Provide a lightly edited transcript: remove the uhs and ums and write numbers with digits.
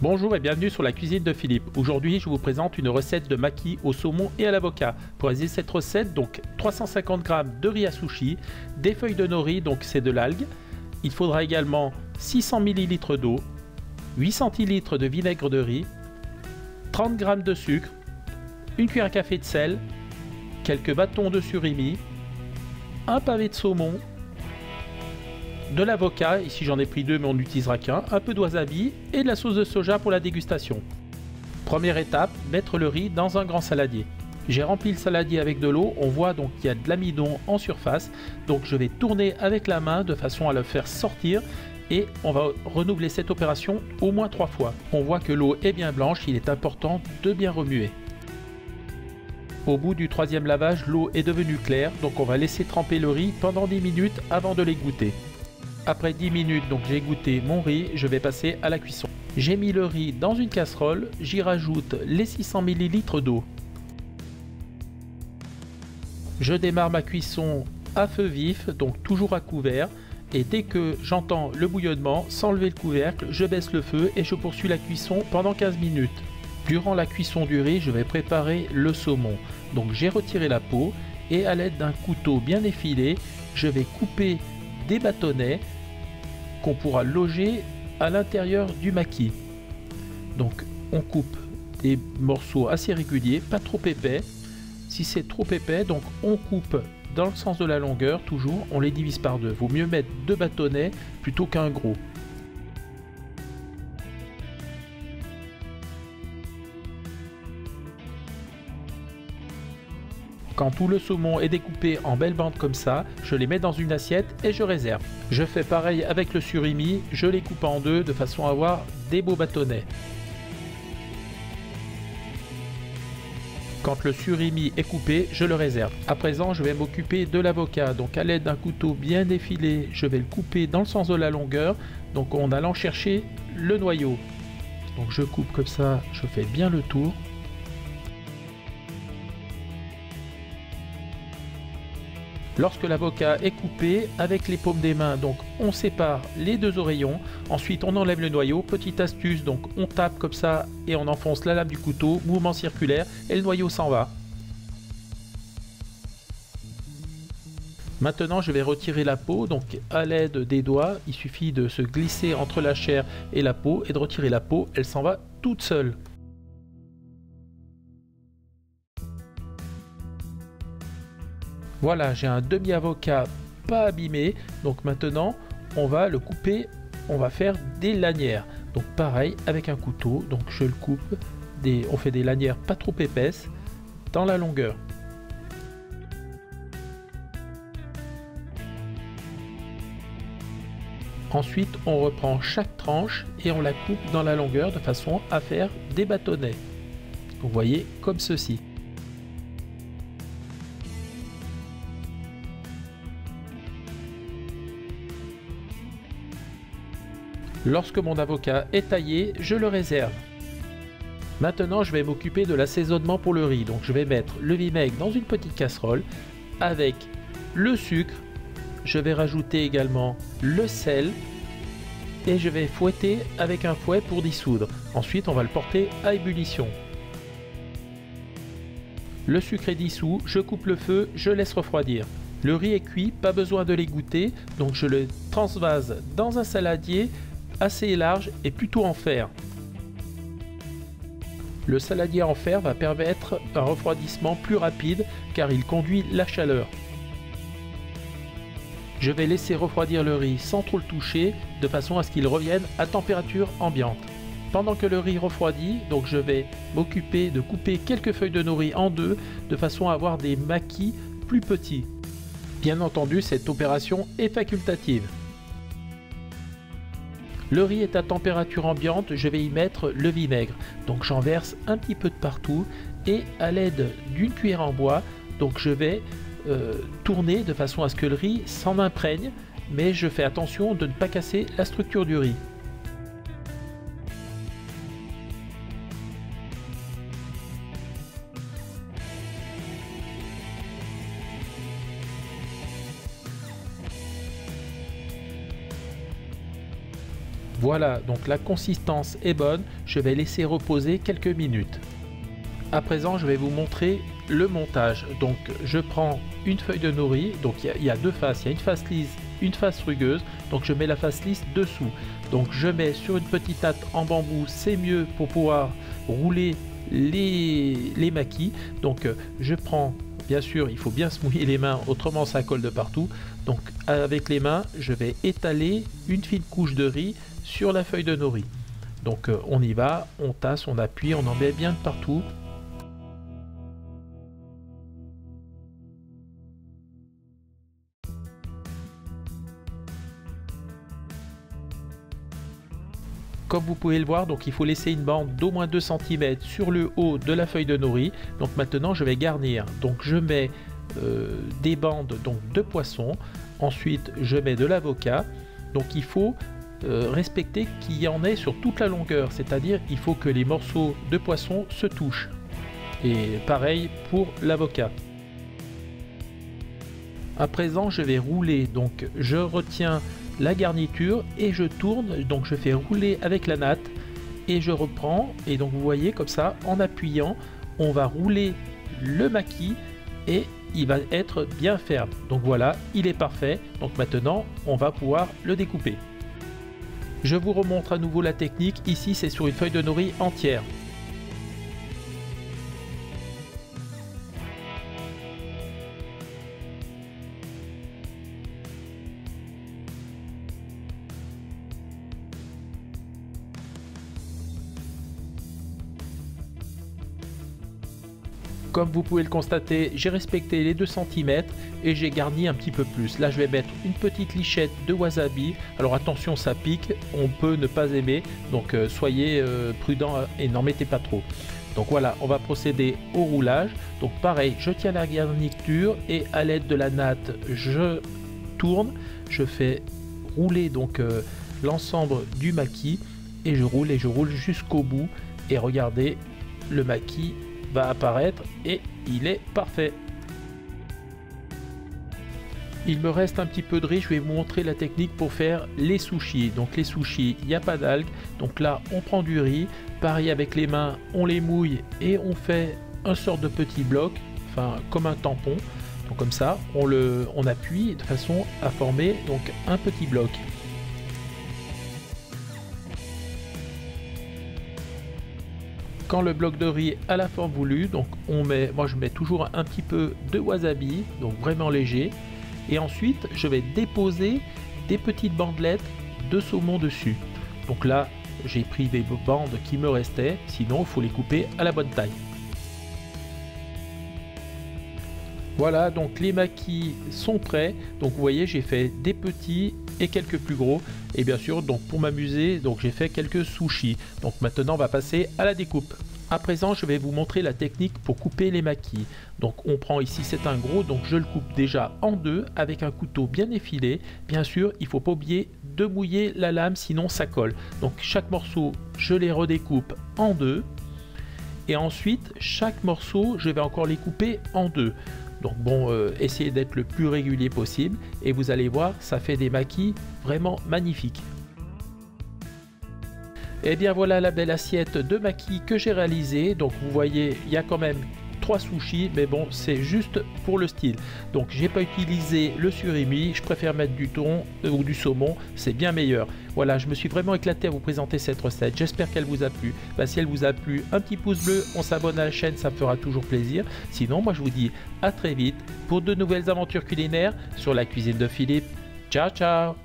Bonjour et bienvenue sur la cuisine de Philippe. Aujourd'hui, je vous présente une recette de maki au saumon et à l'avocat. Pour réaliser cette recette, donc 350 g de riz à sushi, des feuilles de nori, donc c'est de l'algue. Il faudra également 600 ml d'eau, 8 centilitres de vinaigre de riz, 30 g de sucre, une cuillère à café de sel, quelques bâtons de surimi, un pavé de saumon, de l'avocat, ici j'en ai pris deux mais on n'utilisera qu'un, un peu de wasabi et de la sauce de soja pour la dégustation. Première étape, mettre le riz dans un grand saladier. J'ai rempli le saladier avec de l'eau, on voit donc qu'il y a de l'amidon en surface, donc je vais tourner avec la main de façon à le faire sortir et on va renouveler cette opération au moins 3 fois. On voit que l'eau est bien blanche, il est important de bien remuer. Au bout du troisième lavage, l'eau est devenue claire, donc on va laisser tremper le riz pendant 10 minutes avant de l'égoutter. Après 10 minutes, donc j'ai goûté mon riz, je vais passer à la cuisson. J'ai mis le riz dans une casserole, j'y rajoute les 600 ml d'eau. Je démarre ma cuisson à feu vif, donc toujours à couvert. Et dès que j'entends le bouillonnement, sans lever le couvercle, je baisse le feu et je poursuis la cuisson pendant 15 minutes. Durant la cuisson du riz, je vais préparer le saumon. Donc j'ai retiré la peau et à l'aide d'un couteau bien effilé, je vais couper des bâtonnets qu'on pourra loger à l'intérieur du maki. Donc on coupe des morceaux assez réguliers, pas trop épais. Si c'est trop épais, donc on coupe dans le sens de la longueur, toujours, on les divise par deux. Vaut mieux mettre 2 bâtonnets plutôt qu'un gros. Quand tout le saumon est découpé en belles bandes comme ça, je les mets dans une assiette et je réserve. Je fais pareil avec le surimi, je les coupe en deux de façon à avoir des beaux bâtonnets. Quand le surimi est coupé, je le réserve. À présent, je vais m'occuper de l'avocat. Donc à l'aide d'un couteau bien effilé, je vais le couper dans le sens de la longueur, donc en allant chercher le noyau. Donc je coupe comme ça, je fais bien le tour. Lorsque l'avocat est coupé, avec les paumes des mains, donc on sépare les deux oreillons. Ensuite, on enlève le noyau. Petite astuce, donc on tape comme ça et on enfonce la lame du couteau, mouvement circulaire et le noyau s'en va. Maintenant, je vais retirer la peau. Donc à l'aide des doigts, il suffit de se glisser entre la chair et la peau et de retirer la peau. Elle s'en va toute seule. Voilà, j'ai un demi-avocat pas abîmé, donc maintenant on va le couper, on va faire des lanières. Donc pareil avec un couteau, donc je le coupe, on fait des lanières pas trop épaisses dans la longueur. Ensuite on reprend chaque tranche et on la coupe dans la longueur de façon à faire des bâtonnets. Vous voyez comme ceci. Lorsque mon avocat est taillé, je le réserve. Maintenant, je vais m'occuper de l'assaisonnement pour le riz. Donc, je vais mettre le vinaigre dans une petite casserole avec le sucre. Je vais rajouter également le sel et je vais fouetter avec un fouet pour dissoudre. Ensuite, on va le porter à ébullition. Le sucre est dissous, je coupe le feu, je laisse refroidir. Le riz est cuit, pas besoin de l'égoutter, donc je le transvase dans un saladier assez large et plutôt en fer. Le saladier en fer va permettre un refroidissement plus rapide car il conduit la chaleur. Je vais laisser refroidir le riz sans trop le toucher de façon à ce qu'il revienne à température ambiante. Pendant que le riz refroidit, donc je vais m'occuper de couper quelques feuilles de nori en deux de façon à avoir des makis plus petits. Bien entendu, cette opération est facultative. Le riz est à température ambiante, je vais y mettre le vinaigre. Donc j'en verse un petit peu de partout et à l'aide d'une cuillère en bois, donc je vais tourner de façon à ce que le riz s'en imprègne, mais je fais attention de ne pas casser la structure du riz. Voilà, donc la consistance est bonne, je vais laisser reposer quelques minutes. À présent, je vais vous montrer le montage. Donc je prends une feuille de nori, donc il y a deux faces, il y a une face lisse, une face rugueuse, donc je mets la face lisse dessous. Donc je mets sur une petite natte en bambou, c'est mieux pour pouvoir rouler les maquis. Donc je prends, bien sûr il faut bien se mouiller les mains, autrement ça colle de partout. Donc avec les mains, je vais étaler une fine couche de riz sur la feuille de nori. Donc on y va, on tasse, on appuie, on en met bien de partout. Comme vous pouvez le voir, donc il faut laisser une bande d'au moins 2 cm sur le haut de la feuille de nori. Donc maintenant je vais garnir. Donc je mets des bandes donc de poisson. Ensuite je mets de l'avocat. Donc il faut respecter qu'il y en ait sur toute la longueur, c'est-à-dire il faut que les morceaux de poisson se touchent. Et pareil pour l'avocat. À présent je vais rouler, donc je retiens la garniture et je tourne, donc je fais rouler avec la natte et je reprends, et donc vous voyez comme ça, en appuyant on va rouler le maquis et il va être bien ferme. Donc voilà, il est parfait. Donc maintenant on va pouvoir le découper. Je vous remontre à nouveau la technique. Ici c'est sur une feuille de nori entière. Comme vous pouvez le constater, j'ai respecté les 2 cm et j'ai garni un petit peu plus. Là, je vais mettre une petite lichette de wasabi. Alors attention, ça pique, on peut ne pas aimer, donc soyez prudent et n'en mettez pas trop. Donc voilà, on va procéder au roulage. Donc pareil, je tiens la garniture et à l'aide de la natte, je tourne, je fais rouler donc l'ensemble du maquis et je roule jusqu'au bout. Et regardez, le maquis va apparaître et il est parfait. Il me reste un petit peu de riz, je vais vous montrer la technique pour faire les sushis. Donc les sushis, il n'y a pas d'algues, donc là on prend du riz, pareil avec les mains, on les mouille et on fait un sort de petit bloc, enfin comme un tampon. Donc comme ça, on appuie de façon à former donc un petit bloc. Quand le bloc de riz a la forme voulue, donc moi je mets toujours un petit peu de wasabi, donc vraiment léger, et ensuite je vais déposer des petites bandelettes de saumon dessus. Donc là j'ai pris des bandes qui me restaient, sinon il faut les couper à la bonne taille. Voilà, donc les maquis sont prêts. Donc vous voyez, j'ai fait des petits et quelques plus gros. Et bien sûr, donc pour m'amuser, donc j'ai fait quelques sushis. Donc maintenant, on va passer à la découpe. À présent, je vais vous montrer la technique pour couper les maquis. Donc on prend ici, c'est un gros, donc je le coupe déjà en deux avec un couteau bien effilé. Bien sûr, il ne faut pas oublier de mouiller la lame, sinon ça colle. Donc chaque morceau, je les redécoupe en deux. Et ensuite, chaque morceau, je vais encore les couper en deux. Donc bon, essayez d'être le plus régulier possible et vous allez voir, ça fait des maquis vraiment magnifiques. Et bien voilà la belle assiette de maquis que j'ai réalisée. Donc vous voyez, il y a quand même 3 sushis, mais bon, c'est juste pour le style. Donc j'ai pas utilisé le surimi, je préfère mettre du thon ou du saumon, c'est bien meilleur. Voilà, je me suis vraiment éclaté à vous présenter cette recette, j'espère qu'elle vous a plu. Si elle vous a plu, un petit pouce bleu, on s'abonne à la chaîne, ça me fera toujours plaisir. Sinon, moi je vous dis à très vite pour de nouvelles aventures culinaires sur la cuisine de Philippe. Ciao ciao.